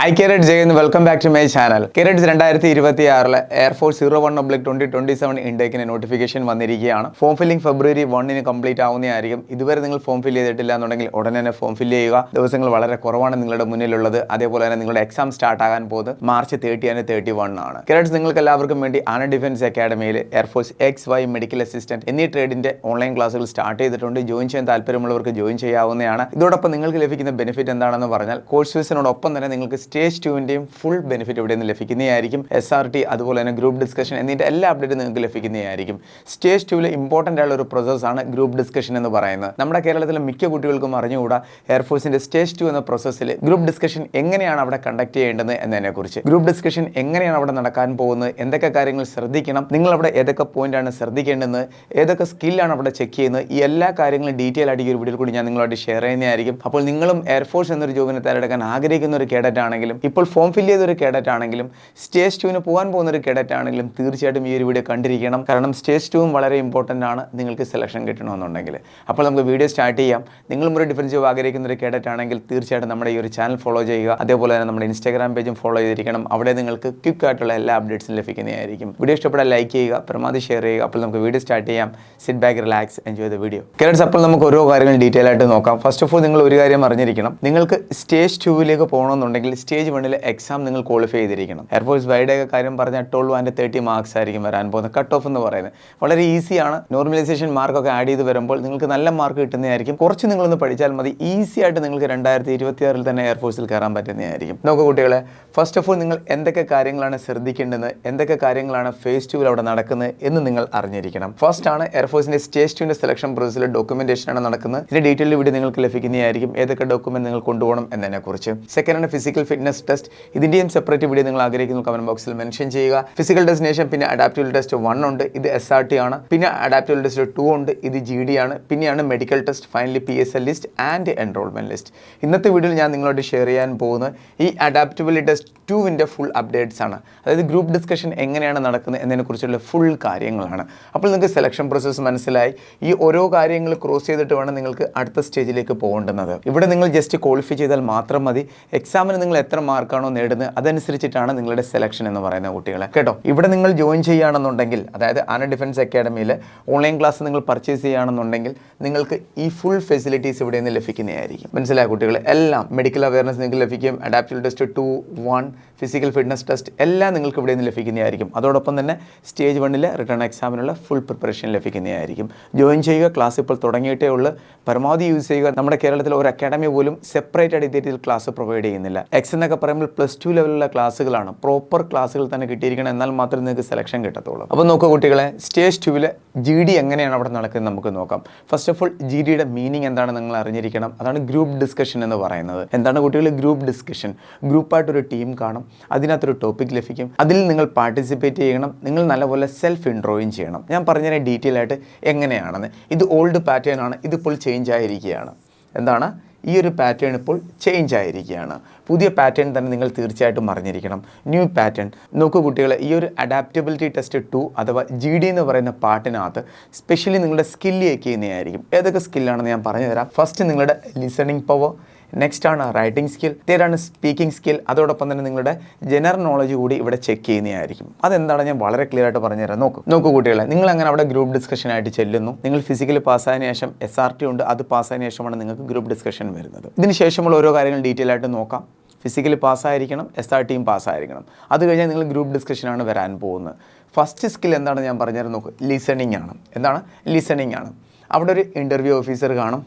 Hi Carrots again, welcome back to my channel. Carrots 2026 air force 01/2027 ഇൻടേക്കിന് notification വന്നിരിക്കുകയാണ്. Form filling February 1 complete ആവുന്നതായിരിക്കും. ഇതുവരെ നിങ്ങൾ ഫോം ഫില്ല് ചെയ്തിട്ടില്ല എന്നുണ്ടെങ്കിൽ ഉടനെ തന്നെ ഫോം ഫില്ല് ചെയ്യുക. ദിവസങ്ങൾ വളരെ കുറവാണ് നിങ്ങളുടെ മുന്നിലുള്ളത്. അതേപോലെ തന്നെ നിങ്ങളുടെ എക്സാം സ്റ്റാർട്ട് ആകാൻ പോകുന്നത് മാർച്ച് 30 and 31 ആണ്. Carrots നിങ്ങൾക്ക് എല്ലാവർക്കും വേണ്ടി ആന ഡിഫൻസ് അക്കാഡമിയിൽ എയർഫോഴ്സ് XY മെഡിക്കൽ അസിസ്റ്റന്റ് എന്നീ ട്രേഡിന്റെ ഓൺലൈൻ ക്ലാസ്സുകൾ സ്റ്റാർട്ട് ചെയ്തിട്ടുണ്ട്. ജോയിൻ ചെയ്യാൻ താല്പര്യമുള്ളവർക്ക് ജോയിൻ ചെയ്യാവുന്നതാണ്. ഇതോടൊപ്പം നിങ്ങൾക്ക് ലഭിക്കുന്ന ബെനിഫിറ്റ് എന്താണെന്ന് പറഞ്ഞാൽ കോഴ്സ് ഫീസിനോടൊപ്പം തന്നെ നിങ്ങൾക്ക് സ്റ്റേജ് 2ന്റെയും ഫുൾ ബെനിഫിറ്റ് ഇവിടെ നിന്ന് ലഭിക്കുന്നതായിരിക്കും. SRT അതുപോലെ തന്നെ ഗ്രൂപ്പ് ഡിസ്കഷൻ എന്നിവയുടെ എല്ലാ അപ്ഡേറ്റും നിങ്ങൾക്ക് ലഭിക്കുന്നതായിരിക്കും. സ്റ്റേജ് 2 ഇമ്പോർട്ടൻ്റ് ആയുള്ള ഒരു പ്രോസസ്സാണ് ഗ്രൂപ്പ് ഡിസ്കഷൻ എന്ന് പറയുന്നത്. നമ്മുടെ കേരളത്തിലെ മിക്ക കുട്ടികൾക്കും അറിഞ്ഞുകൂടാ എയർഫോഴ്സിന്റെ സ്റ്റേജ് 2 എന്ന പ്രോസസ്സിൽ ഗ്രൂപ്പ് ഡിസ്കഷൻ എങ്ങനെയാണ് അവിടെ കണ്ടക്ട് ചെയ്യേണ്ടത് എന്നതിനെക്കുറിച്ച്, ഗ്രൂപ്പ് ഡിസ്കഷൻ എങ്ങനെയാണ് അവിടെ നടക്കാൻ പോകുന്നത്, എന്തൊക്കെ കാര്യങ്ങൾ ശ്രദ്ധിക്കണം, നിങ്ങൾ അവിടെ ഏതൊക്കെ പോയിന്റാണ് ശ്രദ്ധിക്കേണ്ടത്, ഏതൊക്കെ സ്കില്ലാണ് അവിടെ ചെക്ക് ചെയ്യുന്നത്, ഈ എല്ലാ കാര്യങ്ങളും ഡീറ്റെയിൽ ആയിട്ട് ഈ ഒരു വീഡിയോയിൽ കൂടി ഞാൻ നിങ്ങളോട് ഷെയർ ചെയ്യുന്നതായിരിക്കും. അപ്പോൾ നിങ്ങളും എയർഫോഴ്സ് എന്നൊരു ജോബിനെ തിരഞ്ഞെടുക്കാൻ ആഗ്രഹിക്കുന്ന ഒരു കേഡറ്റ് ആണെങ്കിലും, ഇപ്പോൾ ഫോം ഫില്ല് ചെയ്തൊരു കേഡറ്റ് ആണെങ്കിലും, സ്റ്റേജ് 2 പോകാൻ പോകുന്ന ഒരു കേഡറ്റ് ആണെങ്കിലും തീർച്ചയായിട്ടും ഈ ഒരു വീഡിയോ കണ്ടിരിക്കണം. കാരണം സ്റ്റേജ് 2 വളരെ ഇമ്പോർട്ടൻ്റ് ആണ് നിങ്ങൾക്ക് സെലക്ഷൻ കിട്ടണമെന്നുണ്ടെങ്കിൽ. അപ്പോൾ നമുക്ക് വീഡിയോ സ്റ്റാർട്ട് ചെയ്യാം. നിങ്ങളും ഒരു ഡിഫൻസ് ജോബ് ആഗ്രഹിക്കുന്ന ഒരു കേഡറ്റ് ആണെങ്കിൽ തീർച്ചയായിട്ടും നമ്മുടെ ഈ ഒരു ചാനൽ ഫോളോ ചെയ്യുക. അതേപോലെ തന്നെ നമ്മുടെ ഇൻസ്റ്റാഗ്രാം പേജും ഫോളോ ചെയ്തിരിക്കണം. അവിടെ നിങ്ങൾക്ക് ക്വിക്ക് ആയിട്ടുള്ള എല്ലാ അപ്ഡേറ്റ്സും ലഭിക്കുന്നതായിരിക്കും. വീഡിയോ ഇഷ്ടപ്പെട്ടാൽ ലൈക്ക് ചെയ്യുക, പരമാവധി ഷെയർ ചെയ്യുക. അപ്പോൾ നമുക്ക് വീഡിയോ സ്റ്റാർട്ട് ചെയ്യാം. Sit back, relax, enjoy the video. Cadets, അപ്പോൾ നമുക്ക് ഓരോ കാര്യങ്ങൾ ഡീറ്റെയിൽ ആയിട്ട് നോക്കാം. ഫസ്റ്റ് ഓഫ് ഓൾ നിങ്ങൾ ഒരു കാര്യം അറിഞ്ഞിരിക്കണം. നിങ്ങൾക്ക് സ്റ്റേജ് 2 പോകണമെന്നുണ്ടെങ്കിൽ സ്റ്റേജ് 1 എക്സാം നിങ്ങൾ ക്വാളിഫൈ ചെയ്തിരിക്കണം. എയർഫോഴ്സ് വൈഡ് കാര്യം പറഞ്ഞാൽ 12 and 30 മാർക്സ് ആയിരിക്കും വരാൻ പോകുന്നത്. കട്ട് ഓഫ് എന്ന് പറയുന്നത് വളരെ ഈസിയാണ്. നോർമലൈസേഷൻ മാർക്കൊക്കെ ആഡ് ചെയ്ത് വരുമ്പോൾ നിങ്ങൾക്ക് നല്ല മാർക്ക് കിട്ടുന്നതായിരിക്കും. കുറച്ച് നിങ്ങളൊന്ന് പഠിച്ചാൽ മതി. ഈസി ആയിട്ട് നിങ്ങൾക്ക് 2026 തന്നെ എയർഫോഴ്സിൽ കയറാൻ പറ്റുന്നതായിരിക്കും. നോക്കൂ കുട്ടികളെ, ഫസ്റ്റ് ഓഫ് ഓൾ നിങ്ങൾ എന്തൊക്കെ കാര്യങ്ങളാണ് ശ്രദ്ധിക്കേണ്ടത്, എന്തൊക്കെ കാര്യങ്ങളാണ് ഫേസ് 2 അവിടെ നടക്കുന്നത് എന്ന് നിങ്ങൾ അറിഞ്ഞിരിക്കണം. ഫസ്റ്റ് ആണ് എയർഫോഴ്സിന്റെ സ്റ്റേജ് 2 സെലക്ഷൻ പ്രോസസ്സിൽ ഡോക്യുമെന്റേഷൻ ആണ് നടക്കുന്നത്. ഇതിന്റെ ഡീറ്റെയിൽ വീഡിയോ നിങ്ങൾക്ക് ലഭിക്കുന്നതായിരിക്കും. ഏതൊക്കെ ഡോക്യുമെന്റ് നിങ്ങൾ കൊണ്ടുപോകണം എന്നതിനെക്കുറിച്ച്. സെക്കൻഡ് ആണ് ഫിസിക്കൽ ഫിറ്റ്നസ് ടെസ്റ്റ്. ഇതിന്റെയും സെപ്പറേറ്റ് വീഡിയോ നിങ്ങൾ ആഗ്രഹിക്കുന്ന കമന്റ് ബോക്സിൽ മെൻഷൻ ചെയ്യുക. ഫിസിക്കൽ ടെസ്റ്റിനേഷൻ പിന്നെ അഡാപ്റ്റബിൾ ടെസ്റ്റ് 1 ഉണ്ട്, ഇത് SRT ആണ്. പിന്നെ അഡാപ്റ്റബിൾ ടെസ്റ്റ് 2 ഉണ്ട്, ഇത് GD ആണ്. പിന്നെയാണ് medical test, finally PSL list and enrolment list. ഇന്നത്തെ വീഡിയോയിൽ ഞാൻ നിങ്ങളോട് ഷെയർ ചെയ്യാൻ പോകുന്നത് ഈ അഡാപ്റ്റബിലിറ്റി ടെസ്റ്റ് 2 ഫുൾ അപ്ഡേറ്റ്സ് ആണ്. അതായത് ഗ്രൂപ്പ് ഡിസ്കഷൻ എങ്ങനെയാണ് നടക്കുന്നത് എന്നതിനെക്കുറിച്ചുള്ള ഫുൾ കാര്യങ്ങളാണ്. അപ്പോൾ നിങ്ങൾക്ക് സെലക്ഷൻ പ്രോസസ്സ് മനസ്സിലായി. ഈ ഓരോ കാര്യങ്ങൾ ക്രോസ് ചെയ്തിട്ട് വേണം നിങ്ങൾക്ക് അടുത്ത സ്റ്റേജിലേക്ക് പോകേണ്ടുന്നത്. ഇവിടെ നിങ്ങൾ ജസ്റ്റ് ക്വാളിഫൈ ചെയ്താൽ മാത്രം മതി. എക്സാമിന് നിങ്ങൾ എത്ര മാർക്കാണോ നേടുന്നത് അതനുസരിച്ചിട്ടാണ് നിങ്ങളുടെ സെലക്ഷൻ എന്ന് പറയുന്ന കുട്ടികളെ കേട്ടോ. ഇവിടെ നിങ്ങൾ ജോയിൻ ചെയ്യുകയാണെന്നുണ്ടെങ്കിൽ, അതായത് ആന ഡിഫൻസ് അക്കാഡമിയിൽ ഓൺലൈൻ ക്ലാസ് നിങ്ങൾ പർച്ചേസ് ചെയ്യുകയാണെന്നുണ്ടെങ്കിൽ നിങ്ങൾക്ക് ഈ ഫുൾ ഫെസിലിറ്റീസ് ഇവിടെ നിന്ന് ലഭിക്കുന്നതായിരിക്കും. മനസ്സിലായ കുട്ടികളെ, എല്ലാം മെഡിക്കൽ അവയർനെസ് നിങ്ങൾക്ക് ലഭിക്കും. Adaptable test 2, 1, physical fitness test എല്ലാം നിങ്ങൾക്ക് ഇവിടെ നിന്ന് ലഭിക്കുന്നതായിരിക്കും. അതോടൊപ്പം തന്നെ സ്റ്റേജ് 1 റിട്ടേൺ എക്സാമിനുള്ള ഫുൾ പ്രിപ്പറേഷൻ ലഭിക്കുന്നതായിരിക്കും. ജോയിൻ ചെയ്യുക. ക്ലാസ് ഇപ്പോൾ തുടങ്ങിയിട്ടേ ഉള്ളൂ. പരമാവധി യൂസ് ചെയ്യുക. നമ്മുടെ കേരളത്തിൽ ഒരു അക്കാഡമി പോലും സെപ്പറേറ്റ് ആയിട്ട് രീതിയിൽ ക്ലാസ് പ്രൊവൈഡ് ചെയ്യുന്നില്ല. എക്സ് എന്നൊക്കെ പറയുമ്പോൾ +2 ലെവലിലുള്ള ക്ലാസ്സുകളാണ്. പ്രോപ്പർ ക്ലാസ്സുകൾ തന്നെ കിട്ടിയിരിക്കണം, എന്നാൽ മാത്രമേ നിങ്ങൾക്ക് സെലക്ഷൻ കിട്ടത്തുള്ളൂ. അപ്പോൾ നോക്കുക കുട്ടികളെ, സ്റ്റേജ് 2 GD എങ്ങനെയാണ് അവിടെ നടക്കുന്നത് നമുക്ക് നോക്കാം. ഫസ്റ്റ് ഓഫ് ഓൾ GDയുടെ മീനിങ് എന്താണ് നിങ്ങൾ അറിഞ്ഞിരിക്കണം. അതാണ് ഗ്രൂപ്പ് ഡിസ്കഷൻ എന്ന് പറയുന്നത്. എന്താണ് കുട്ടികൾ ഗ്രൂപ്പ് ഡിസ്കഷൻ? ഗ്രൂപ്പായിട്ടൊരു ടീം കാണും, അതിനകത്തൊരു ടോപ്പിക് ലഭിക്കും, അതിൽ നിങ്ങൾ പാർട്ടിസിപ്പേറ്റ് ചെയ്യണം. നിങ്ങൾ നല്ലപോലെ സെൽഫ് ഇൻട്രോയും ചെയ്യണം. ഞാൻ പറഞ്ഞതിനെ ഡീറ്റെയിൽ ആയിട്ട് എങ്ങനെയാണെന്ന്. ഇത് ഓൾഡ് പാറ്റേൺ ആണ്, ഇതിപ്പോൾ ചേഞ്ച് ആയിരിക്കുകയാണ്. എന്താണ് ഈ ഒരു പാറ്റേൺ ഇപ്പോൾ ചേഞ്ച് ആയിരിക്കുകയാണ്. പുതിയ പാറ്റേൺ തന്നെ നിങ്ങൾ തീർച്ചയായിട്ടും അറിഞ്ഞിരിക്കണം. New pattern. നോക്കൂ കുട്ടികളെ, ഈ ഒരു അഡാപ്റ്റബിലിറ്റി ടെസ്റ്റ് 2 അഥവാ GD എന്ന് പറയുന്ന പാർട്ടിനകത്ത് സ്പെഷ്യലി നിങ്ങളുടെ സ്കില്ല് ചെക്ക് ചെയ്യുന്നതായിരിക്കും. ഏതൊക്കെ സ്കില്ലാണെന്ന് ഞാൻ പറഞ്ഞു തരാം. ഫസ്റ്റ് നിങ്ങളുടെ ലിസണിങ് പവർ, നെക്സ്റ്റ് ആണ് റൈറ്റിംഗ് സ്കിൽ, തേർഡാണ് സ്പീക്കിംഗ് സ്കിൽ. അതോടൊപ്പം തന്നെ നിങ്ങളുടെ ജനറൽ നോളജ് കൂടി ഇവിടെ ചെക്ക് ചെയ്യുന്നതായിരിക്കും. അതെന്താണ് ഞാൻ വളരെ ക്ലിയർ ആയിട്ട് പറഞ്ഞുതരാം. നോക്കൂ കുട്ടികളെ, നിങ്ങൾ അങ്ങനെ അവിടെ ഗ്രൂപ്പ് ഡിസ്കഷൻ ആയിട്ട് ചെല്ലുന്നു. നിങ്ങൾ ഫിസിക്കലി പാസ്സായതിനു ശേഷം SRT ഉണ്ട്, അത് പാസ്സായതിനു ശേഷമാണ് നിങ്ങൾക്ക് ഗ്രൂപ്പ് ഡിസ്കഷൻ വരുന്നത്. ഇതിന് ശേഷമുള്ള ഓരോ കാര്യങ്ങൾ ഡീറ്റെയിൽ ആയിട്ട് നോക്കാം. ഫിസിക്കലി പാസ്സായിരിക്കണം, SRTയും പാസ്സായിരിക്കണം. അത് കഴിഞ്ഞാൽ നിങ്ങൾ ഗ്രൂപ്പ് ഡിസ്കഷനാണ് വരാൻ പോകുന്നത്. ഫസ്റ്റ് സ്കിൽ എന്താണെന്ന് ഞാൻ പറഞ്ഞുതരാം. നോക്കൂ, ലിസണിങ് ആണ്. എന്താണ് ലിസണിങ് ആണ്. അവിടെ ഒരു ഇൻ്റർവ്യൂ ഓഫീസർ കാണും.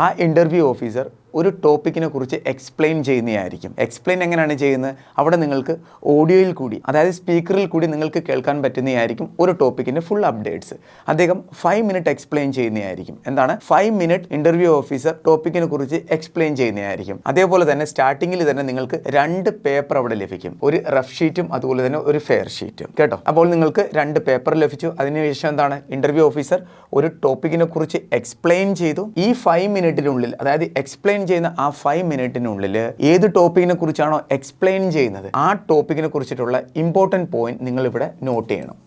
ആ ഇൻ്റർവ്യൂ ഓഫീസർ ഒരു ടോപ്പിക്കിനെ കുറിച്ച് എക്സ്പ്ലെയിൻ ചെയ്യുന്നതായിരിക്കും. എക്സ്പ്ലെയിൻ എങ്ങനെയാണ് ചെയ്യുന്നത്? അവിടെ നിങ്ങൾക്ക് ഓഡിയോയിൽ കൂടി, അതായത് സ്പീക്കറിൽ കൂടി നിങ്ങൾക്ക് കേൾക്കാൻ പറ്റുന്നതായിരിക്കും ഒരു ടോപ്പിക്കിൻ്റെ ഫുൾ അപ്ഡേറ്റ്സ്. അദ്ദേഹം 5 മിനിറ്റ് എക്സ്പ്ലെയിൻ ചെയ്യുന്നതായിരിക്കും. എന്താണ് 5 മിനിറ്റ് ഇൻ്റർവ്യൂ ഓഫീസർ ടോപ്പിക്കിനെ കുറിച്ച് എക്സ്പ്ലെയിൻ ചെയ്യുന്നതായിരിക്കും. അതേപോലെ തന്നെ സ്റ്റാർട്ടിങ്ങിൽ തന്നെ നിങ്ങൾക്ക് 2 പേപ്പർ അവിടെ ലഭിക്കും. ഒരു റഫ് ഷീറ്റും അതുപോലെ തന്നെ ഒരു ഫെയർ ഷീറ്റും കേട്ടോ. അപ്പോൾ നിങ്ങൾക്ക് 2 പേപ്പർ ലഭിച്ചു. അതിനുശേഷം എന്താണ് ഇൻ്റർവ്യൂ ഓഫീസർ ഒരു ടോപ്പിക്കിനെ കുറിച്ച് എക്സ്പ്ലെയിൻ ചെയ്തു. ഈ 5 മിനിറ്റിനുള്ളിൽ, അതായത് എക്സ്പ്ലെയിൻ ചെയ്യുന്ന ആ 5 മിനിറ്റിനുള്ളിൽ ഏത് ടോപ്പിക്കിനെ കുറിച്ചാണോ എക്സ്പ്ലെയിൻ ചെയ്യുന്നത് ആ ടോപ്പിക്കിനെ കുറിച്ചിട്ടുള്ള ഇമ്പോർട്ടൻറ്റ് പോയിന്റ് നിങ്ങൾ ഇവിടെ നോട്ട് ചെയ്യണം.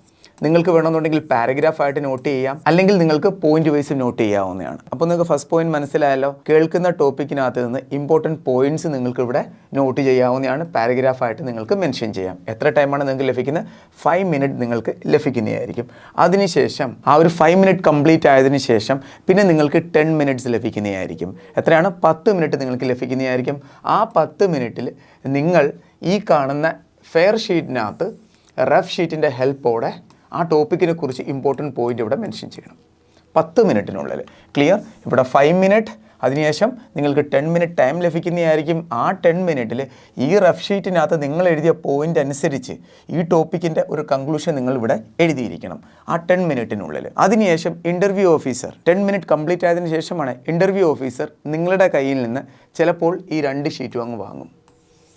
നിങ്ങൾക്ക് വേണമെന്നുണ്ടെങ്കിൽ പാരഗ്രാഫായിട്ട് നോട്ട് ചെയ്യാം, അല്ലെങ്കിൽ നിങ്ങൾക്ക് പോയിന്റ് വൈസ് നോട്ട് ചെയ്യാവുന്നതാണ്. അപ്പോൾ നിങ്ങൾക്ക് ഫസ്റ്റ് പോയിന്റ് മനസ്സിലായല്ലോ. കേൾക്കുന്ന ടോപ്പിക്കിനകത്ത് നിന്ന് ഇമ്പോർട്ടൻറ്റ് പോയിന്റ്സ് നിങ്ങൾക്ക് ഇവിടെ നോട്ട് ചെയ്യാവുന്നതാണ്. പാരഗ്രാഫായിട്ട് നിങ്ങൾക്ക് മെൻഷൻ ചെയ്യാം. എത്ര ടൈമാണ് നിങ്ങൾക്ക് ലഭിക്കുന്നത്? 5 മിനിറ്റ് നിങ്ങൾക്ക് ലഭിക്കുന്നതായിരിക്കും. അതിനുശേഷം ആ ഒരു 5 മിനിറ്റ് കംപ്ലീറ്റ് ആയതിനു ശേഷം പിന്നെ നിങ്ങൾക്ക് 10 മിനിറ്റ്സ് ലഭിക്കുന്നതായിരിക്കും. എത്രയാണ്? 10 മിനിറ്റ് നിങ്ങൾക്ക് ലഭിക്കുന്നതായിരിക്കും. ആ 10 മിനിറ്റിൽ നിങ്ങൾ ഈ കാണുന്ന ഫെയർ ഷീറ്റിനകത്ത് റഫ് ഷീറ്റിൻ്റെ ഹെൽപ്പോടെ ആ ടോപ്പിക്കിനെ കുറിച്ച് ഇമ്പോർട്ടൻറ്റ് പോയിന്റ് ഇവിടെ മെൻഷൻ ചെയ്യണം 10 മിനിറ്റിനുള്ളിൽ. ക്ലിയർ? ഇവിടെ 5 മിനിറ്റ്, അതിനുശേഷം നിങ്ങൾക്ക് 10 മിനിറ്റ് ടൈം ലഭിക്കുന്നതായിരിക്കും. ആ 10 മിനിറ്റിൽ ഈ റഫ് ഷീറ്റിനകത്ത് നിങ്ങൾ എഴുതിയ പോയിന്റ് അനുസരിച്ച് ഈ ടോപ്പിക്കിൻ്റെ ഒരു കൺക്ലൂഷൻ നിങ്ങൾ ഇവിടെ എഴുതിയിരിക്കണം ആ 10 മിനിറ്റിനുള്ളിൽ. അതിനുശേഷം ഇൻ്റർവ്യൂ ഓഫീസർ 10 മിനിറ്റ് കംപ്ലീറ്റ് ആയതിനു ശേഷമാണ് ഇൻ്റർവ്യൂ ഓഫീസർ നിങ്ങളുടെ കയ്യിൽ നിന്ന് ചിലപ്പോൾ ഈ 2 ഷീറ്റും അങ്ങ് വാങ്ങും.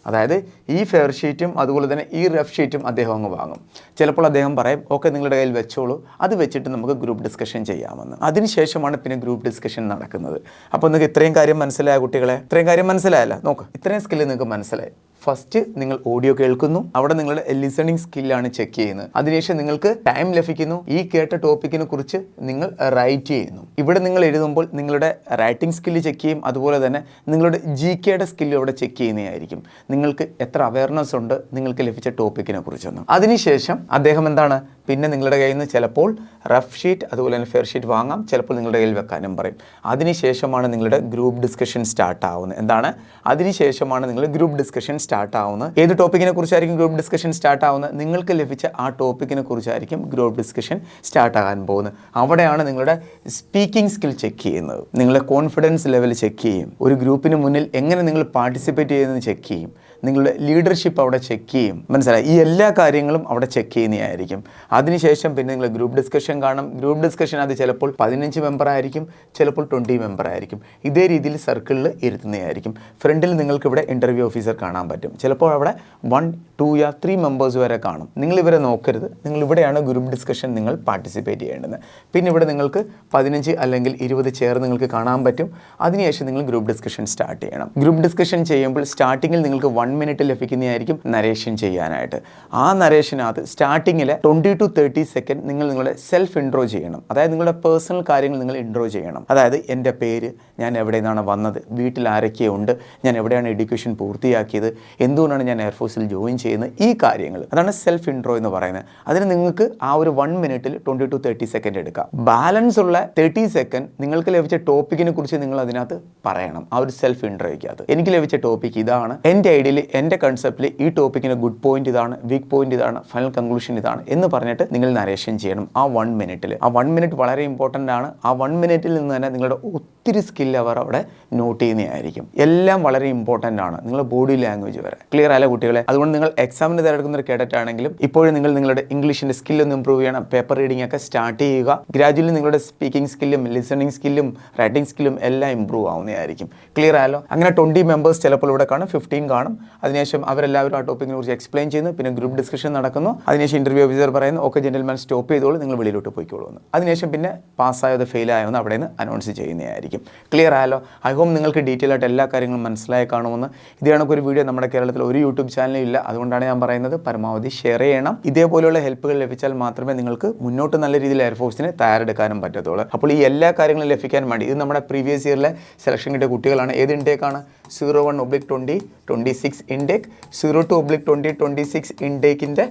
അതായത് ഈ ഫെയർ ഷീറ്റും അതുപോലെ തന്നെ ഈ റഫ് ഷീറ്റും അദ്ദേഹം അങ്ങ് വാങ്ങും. ചിലപ്പോൾ അദ്ദേഹം പറയും ഓക്കെ നിങ്ങളുടെ കയ്യിൽ വെച്ചോളൂ, അത് വെച്ചിട്ട് നമുക്ക് ഗ്രൂപ്പ് ഡിസ്കഷൻ ചെയ്യാമെന്ന്. അതിനുശേഷമാണ് പിന്നെ ഗ്രൂപ്പ് ഡിസ്കഷൻ നടക്കുന്നത്. അപ്പോൾ നിങ്ങൾക്ക് ഇത്രയും കാര്യം മനസ്സിലായ കുട്ടികളെ? ഇത്രയും കാര്യം മനസ്സിലായല്ല? നോക്ക്, ഇത്രയും സ്കില്ല് നിങ്ങൾക്ക് മനസ്സിലായി. ഫസ്റ്റ് നിങ്ങൾ ഓഡിയോ കേൾക്കുന്നു, അവിടെ നിങ്ങളുടെ ലിസണിങ് സ്കില്ലാണ് ചെക്ക് ചെയ്യുന്നത്. അതിനുശേഷം നിങ്ങൾക്ക് ടൈം ലഭിക്കുന്നു, ഈ കേട്ട ടോപ്പിക്കിനെ കുറിച്ച് നിങ്ങൾ റൈറ്റ് ചെയ്യുന്നു. ഇവിടെ നിങ്ങൾ എഴുതുമ്പോൾ നിങ്ങളുടെ റൈറ്റിംഗ് സ്കില്ല് ചെക്ക് ചെയ്യും, അതുപോലെ തന്നെ നിങ്ങളുടെ GKയുടെ സ്കില്ല് അവിടെ ചെക്ക് ചെയ്യുന്നതായിരിക്കും. നിങ്ങൾക്ക് എത്ര അവയർനെസ് ഉണ്ട് നിങ്ങൾക്ക് ലഭിച്ച ടോപ്പിക്കിനെ കുറിച്ചൊന്നും. അതിനുശേഷം അദ്ദേഹം എന്താണ് പിന്നെ നിങ്ങളുടെ കയ്യിൽ നിന്ന് ചിലപ്പോൾ റഫ് ഷീറ്റ് അതുപോലെ തന്നെ ഫെയർ ഷീറ്റ് വാങ്ങാം, ചിലപ്പോൾ നിങ്ങളുടെ കയ്യിൽ വെക്കാനും പറയും. അതിനുശേഷമാണ് നിങ്ങളുടെ ഗ്രൂപ്പ് ഡിസ്കഷൻ സ്റ്റാർട്ട് ആവുന്നത്. എന്താണ്? അതിനുശേഷമാണ് നിങ്ങൾ ഗ്രൂപ്പ് ഡിസ്കഷൻ സ്റ്റാർട്ട് ആവുന്നത്. ഏത് ടോപ്പിക്കിനെ കുറിച്ചായിരിക്കും ഗ്രൂപ്പ് ഡിസ്കഷൻ സ്റ്റാർട്ട് ആവുന്നത്? നിങ്ങൾക്ക് ലഭിച്ച ആ ടോപ്പിക്കിനെ കുറിച്ചായിരിക്കും ഗ്രൂപ്പ് ഡിസ്കഷൻ സ്റ്റാർട്ട് ആകാൻ പോകുന്നത്. അവിടെയാണ് നിങ്ങളുടെ സ്പീക്കിംഗ് സ്കിൽ ചെക്ക് ചെയ്യുന്നത്, നിങ്ങളുടെ കോൺഫിഡൻസ് ലെവൽ ചെക്ക് ചെയ്യും, ഒരു ഗ്രൂപ്പിന് മുന്നിൽ എങ്ങനെ നിങ്ങൾ പാർട്ടിസിപ്പേറ്റ് ചെയ്യുന്നത് ചെക്ക് ചെയ്യും, നിങ്ങളുടെ ലീഡർഷിപ്പ് അവിടെ ചെക്ക് ചെയ്യും. മനസ്സിലായി? ഈ എല്ലാ കാര്യങ്ങളും അവിടെ ചെക്ക് ചെയ്യുന്നതായിരിക്കും. അതിനുശേഷം പിന്നെ നിങ്ങൾ ഗ്രൂപ്പ് ഡിസ്കഷൻ കാണും. ഗ്രൂപ്പ് ഡിസ്കഷൻ അത് ചിലപ്പോൾ 15 മെമ്പർ ആയിരിക്കും, ചിലപ്പോൾ 20 മെമ്പർ ആയിരിക്കും. ഇതേ രീതിയിൽ സർക്കിളിൽ ഇരുത്തുന്നതായിരിക്കും. ഫ്രണ്ടിൽ നിങ്ങൾക്ക് ഇവിടെ ഇൻ്റർവ്യൂ ഓഫീസർ കാണാൻ പറ്റും. ചിലപ്പോൾ അവിടെ 1, 2 or 3 മെമ്പേഴ്സ് വരെ കാണും. നിങ്ങൾ ഇവരെ നോക്കരുത്, നിങ്ങൾ ഇവിടെയാണ് ഗ്രൂപ്പ് ഡിസ്കഷൻ നിങ്ങൾ പാർട്ടിസിപ്പേറ്റ് ചെയ്യേണ്ടത്. പിന്നെ ഇവിടെ നിങ്ങൾക്ക് 15 അല്ലെങ്കിൽ 20 ചെയർ നിങ്ങൾക്ക് കാണാൻ പറ്റും. അതിനുശേഷം നിങ്ങൾ ഗ്രൂപ്പ് ഡിസ്കഷൻ സ്റ്റാർട്ട് ചെയ്യണം. ഗ്രൂപ്പ് ഡിസ്കഷൻ ചെയ്യുമ്പോൾ സ്റ്റാർട്ടിങ്ങിൽ നിങ്ങൾക്ക് 1 മിനിറ്റ് ലഭിക്കുന്നതായിരിക്കും നരേഷൻ ചെയ്യാനായിട്ട്. ആ നരേഷനകത്ത് സ്റ്റാർട്ടിങ്ങിൽ 20 to 30 സെക്കൻഡ് നിങ്ങൾ നിങ്ങളുടെ സെൽഫ് ഇൻട്രോ ചെയ്യണം. അതായത് നിങ്ങളുടെ പേഴ്സണൽ കാര്യങ്ങൾ നിങ്ങൾ ഇൻട്രോ ചെയ്യണം. അതായത് എൻ്റെ പേര്, ഞാൻ എവിടെ നിന്നാണ് വന്നത്, വീട്ടിൽ ആരൊക്കെയുണ്ട്, ഞാൻ എവിടെയാണ് എഡ്യൂക്കേഷൻ പൂർത്തിയാക്കിയത്, എന്തുകൊണ്ടാണ് ഞാൻ എയർഫോഴ്സിൽ ജോയിൻ ചെയ്യുന്നത്, ഈ കാര്യങ്ങൾ. അതാണ് സെൽഫ് ഇൻട്രോ എന്ന് പറയുന്നത്. അതിന് നിങ്ങൾക്ക് ആ ഒരു 1 മിനിറ്റിൽ 20 to 30 സെക്കൻഡ് എടുക്കാം. ബാലൻസ് ഉള്ള 30 സെക്കൻഡ് നിങ്ങൾക്ക് ലഭിച്ച ടോപ്പിക്കിനെ കുറിച്ച് നിങ്ങൾ അതിനകത്ത് പറയണം. ആ ഒരു സെൽഫ് ഇൻട്രോയ്ക്കകത്ത് എനിക്ക് ലഭിച്ച ടോപ്പിക് ഇതാണ്, എൻ്റെ ഐഡിയയിൽ എൻ്റെ കൺസെപ്റ്റിൽ ഈ ടോപ്പിക്കിന് ഗുഡ് പോയിന്റ് ഇതാണ്, വീക്ക് പോയിന്റ് ഇതാണ്, ഫൈനൽ കൺക്ലൂഷൻ ഇതാണ് എന്ന് പറഞ്ഞിട്ട് നിങ്ങൾ നരേഷൻ ചെയ്യണം ആ 1 മിനിറ്റിൽ. ആ 1 മിനിറ്റ് വളരെ ഇമ്പോർട്ടൻ്റ് ആണ്. ആ 1 മിനിറ്റിൽ നിന്ന് തന്നെ നിങ്ങളുടെ ഒത്തിരി സ്കില്ല് അവർ അവിടെ നോട്ട് ചെയ്യുന്നതായിരിക്കും. എല്ലാം വളരെ ഇമ്പോർട്ടൻ്റ് ആണ്, നിങ്ങളുടെ ബോഡി ലാംഗ്വേജ് വരെ. ക്ലിയർ ആയ കുട്ടികളെ? അതുകൊണ്ട് നിങ്ങൾ എക്സാമിന് തയ്യാറെടുക്കുന്ന ഒരു കേഡറ്റ് ആണെങ്കിലും ഇപ്പോഴും നിങ്ങൾ നിങ്ങളുടെ ഇംഗ്ലീഷിൻ്റെ സ്കില്ലൊന്ന് ഇമ്പ്രൂവ് ചെയ്യണം. പേപ്പർ റീഡിംഗ് ഒക്കെ സ്റ്റാർട്ട് ചെയ്യുക. ഗ്രാജുവലി നിങ്ങളുടെ സ്പീക്കിംഗ് സ്കില്ലും ലിസണിങ് സ്കില്ലും റൈറ്റിംഗ് സ്കില്ലും എല്ലാം ഇമ്പ്രൂവ് ആവുന്നതായിരിക്കും. ക്ലിയർ ആയല്ലോ? അങ്ങനെ 20 മെമ്പേഴ്സ് ചിലപ്പോൾ ഇവിടെ കാണും, 15 കാണും. അതിനുശേഷം അവരെല്ലാവരും ആ ടോപ്പിക്കിനെ കുറിച്ച് എക്സ്പ്ലെയിൻ ചെയ്യുന്നു. പിന്നെ ഗ്രൂപ്പ് ഡിസ്കഷൻ നടക്കുന്നു. അതിനുശേഷം ഇൻ്റർവ്യൂ ഓഫീസർ പറയുന്നു ഓക്കെ ജെന്റിൽമാൻ സ്റ്റോപ്പ് ചെയ്തോളൂ, നിങ്ങൾ വെളിയിലോട്ട് പോയിക്കോളൂ എന്ന്. അതിനുശേഷം പിന്നെ പാസ്സായത് ഫെയിൽ ആയെന്ന് അവിടെ നിന്ന് അനൗൺസ് ചെയ്യുന്നതായിരിക്കും. ക്ലിയർ ആയല്ലോ? ഐ ഹോപ്പ് നിങ്ങൾക്ക് ഡീറ്റെയിൽ ആയിട്ട് എല്ലാ കാര്യങ്ങളും മനസ്സിലായി കാണുമെന്ന്. ഇത് കണക്കൊരു വീഡിയോ നമ്മുടെ കേരളത്തിൽ ഒരു യൂട്യൂബ് ചാനലും ഇല്ല. അതുകൊണ്ടാണ് ഞാൻ പറയുന്നത് പരമാവധി ഷെയർ ചെയ്യണം. ഇതേപോലെയുള്ള ഹെൽപ്പുകൾ ലഭിച്ചാൽ മാത്രമേ നിങ്ങൾക്ക് മുന്നോട്ട് നല്ല രീതിയിൽ എയർഫോഴ്സിന് തയ്യാറെടുക്കാനും പറ്റത്തുള്ളൂ. അപ്പോൾ ഈ എല്ലാ കാര്യങ്ങളും ലഭിക്കാൻ വേണ്ടി ഇത് നമ്മുടെ പ്രീവിയസ് ഇയറിലെ സെലക്ഷൻ കിട്ടിയ കുട്ടികളാണ്. ഏത് ഇൻടേക്കാണ്? 01/2026 ഇൻടേക്ക്, 02/2026 ഇൻടേക്കിൻ്റെ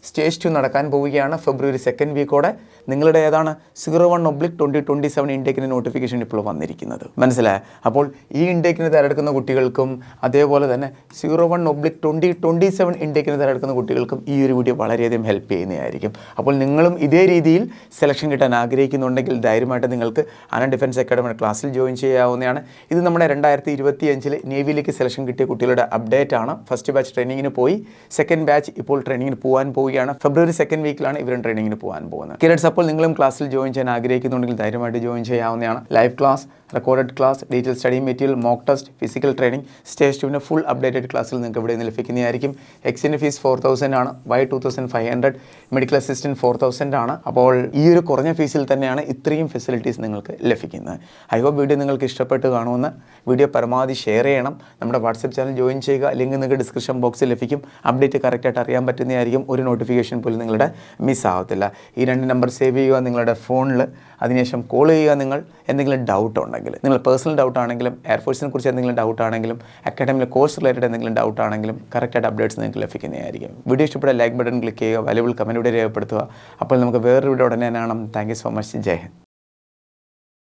സ്റ്റേജ് 2 നടക്കാൻ പോവുകയാണ് ഫെബ്രുവരി 2nd വീക്കോടെ. നിങ്ങളുടെ ഏതാണ് 01/2027 ഇൻടേക്കിൻ്റെ നോട്ടിഫിക്കേഷൻ ഇപ്പോൾ വന്നിരിക്കുന്നത്. മനസ്സിലായ? അപ്പോൾ ഈ ഇൻടേക്കിന് തയ്യാറെടുക്കുന്ന കുട്ടികൾക്കും അതേപോലെ തന്നെ 01/2027 ഇൻടേക്കിന് തയ്യാറെടുക്കുന്ന കുട്ടികൾക്കും ഈ ഒരു വീഡിയോ വളരെയധികം ഹെൽപ്പ് ചെയ്യുന്നതായിരിക്കും. അപ്പോൾ നിങ്ങളും ഇതേ രീതിയിൽ സെലക്ഷൻ കിട്ടാൻ ആഗ്രഹിക്കുന്നുണ്ടെങ്കിൽ ധൈര്യമായിട്ട് നിങ്ങൾക്ക് ആനന്ദ് ഡിഫൻസ് അക്കാഡമിയുടെ ക്ലാസ്സിൽ ജോയിൻ ചെയ്യാവുന്നതാണ്. ഇത് നമ്മുടെ 2025 നേവിയിലേക്ക് സെലക്ഷൻ കിട്ടിയ കുട്ടികളുടെ അപ്ഡേറ്റ് ആണ്. ഫസ്റ്റ് ബാച്ച് ട്രെയിനിങ്ങിന് പോയി, സെക്കൻഡ് ബാച്ച് ഇപ്പോൾ ട്രെയിനിങ്ങിന് പോകാൻ പോവുകയാണ്. ഫെബ്രുവരി 2nd വീക്കിലാണ് ഇവരും ട്രെയിനിങ്ങിന് പോകാൻ പോകുന്നത്. കേഡറ്റ്സ്, അപ്പോൾ നിങ്ങളും ക്ലാസ്സിൽ ജോയിൻ ചെയ്യാൻ ആഗ്രഹിക്കുന്നുണ്ടെങ്കിൽ ധൈര്യമായിട്ട് ജോയിൻ ചെയ്യാവുന്നതാണ്. Live class, recorded class, detail study material, mock test, physical training, stage 2ൻ്റെ ഫുൾ അപ്ഡേറ്റഡ് ക്ലാസ്സിൽ നിങ്ങൾക്ക് ഇവിടെ നിന്ന് ലഭിക്കുന്നതായിരിക്കും. എക്സിൻ്റെ ഫീസ് 4000 ആണ്, വൈ 2500, മെഡിക്കൽ അസിസ്റ്റൻറ്റ് 4000 ആണ്. അപ്പോൾ ഈ ഒരു കുറഞ്ഞ ഫീസിൽ തന്നെയാണ് ഇത്രയും ഫെസിലിറ്റീസ് നിങ്ങൾക്ക് ലഭിക്കുന്നത്. ഐ ഹോപ്പ് വീഡിയോ നിങ്ങൾക്ക് ഇഷ്ടപ്പെട്ട് കാണുമെന്ന്. വീഡിയോ പരമാവധി ഷെയർ ചെയ്യണം. നമ്മുടെ വാട്സപ്പ് ചാനൽ ജോയിൻ ചെയ്യുക. ലിങ്ക് നിങ്ങൾക്ക് ഡിസ്ക്രിപ്ഷൻ ബോക്സിൽ ലഭിക്കും. അപ്ഡേറ്റ് കറക്റ്റായിട്ട് അറിയാൻ പറ്റുന്നതായിരിക്കും. ഒരു നോട്ടിഫിക്കേഷൻ പോലും നിങ്ങളുടെ മിസ്സാവത്തില്ല. ഈ 2 നമ്പർ സേവ് ചെയ്യുക നിങ്ങളുടെ ഫോണിൽ. അതിനുശേഷം കോൾ ചെയ്യുക നിങ്ങൾ എന്തെങ്കിലും ഡൗട്ട് ഉണ്ടെങ്കിൽ. നിങ്ങൾ പേഴ്സണൽ ഡൗട്ട് ആണെങ്കിലും എയർഫോഴ്സിനെ കുറിച്ച് എന്തെങ്കിലും ഡൗട്ട് ആണെങ്കിലും അക്കാഡമിയിലെ കോഴ്സ് റിലേറ്റഡ് എന്തെങ്കിലും ഡൗട്ട് ആണെങ്കിലും കറക്റ്റായിട്ട് അപ്ഡേറ്റ്സ് നിങ്ങൾക്ക് ലഭിക്കുന്നതായിരിക്കും. വീഡിയോ ഇഷ്ടപ്പെട്ട ലൈക്ക് ബട്ടൺ ക്ലിക്ക് ചെയ്യുക, വാല്യുബിൾ കമൻറ്റ് ഇവിടെ രേഖപ്പെടുത്തുക. അപ്പോൾ നമുക്ക് വേറൊരു വീഡിയോ ഉടനെ കാണാം. Thank you so much. ജയ് ഹിന്ദ്.